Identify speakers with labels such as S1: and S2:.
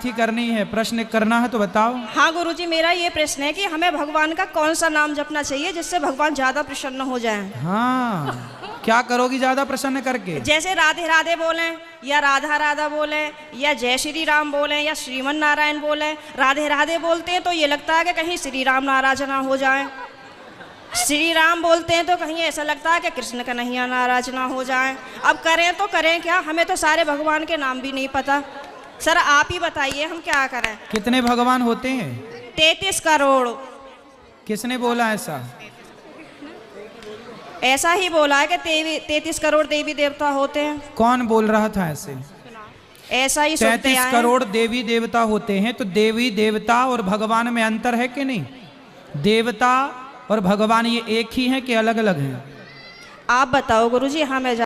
S1: बात ही करनी है, प्रश्न करना है तो बताओ।
S2: हाँ गुरुजी, मेरा ये प्रश्न है कि हमें भगवान का कौन सा नाम जपना चाहिए जिससे भगवान ज्यादा प्रसन्न हो जाएं?
S1: हाँ, क्या करोगी ज्यादा प्रसन्न करके?
S2: जैसे राधे राधे बोलें, या राधा राधा बोलें, या जय श्री राम बोलें, या श्रीमन नारायण बोलें। राधे राधे बोलते हैं तो ये लगता है कि कहीं श्री राम नाराज ना हो जाए, श्री राम बोलते हैं तो कहीं ऐसा लगता है कि कृष्ण कन्हैया नाराज ना हो जाए। अब करें तो करें क्या, हमें तो सारे भगवान के नाम भी नहीं पता। सर आप ही बताइए हम क्या करें।
S1: कितने भगवान होते हैं?
S2: 33 करोड़।
S1: किसने बोला ऐसा?
S2: ऐसा ही बोला है कि 33 करोड़ देवी देवता होते हैं।
S1: कौन बोल रहा था ऐसे?
S2: ऐसा ही सुनते
S1: 33
S2: आए।
S1: करोड़ देवी देवता होते हैं, तो देवी देवता और भगवान में अंतर है कि नहीं? देवता और भगवान ये एक ही है कि अलग अलग हैं?
S2: आप बताओ गुरुजी, हमें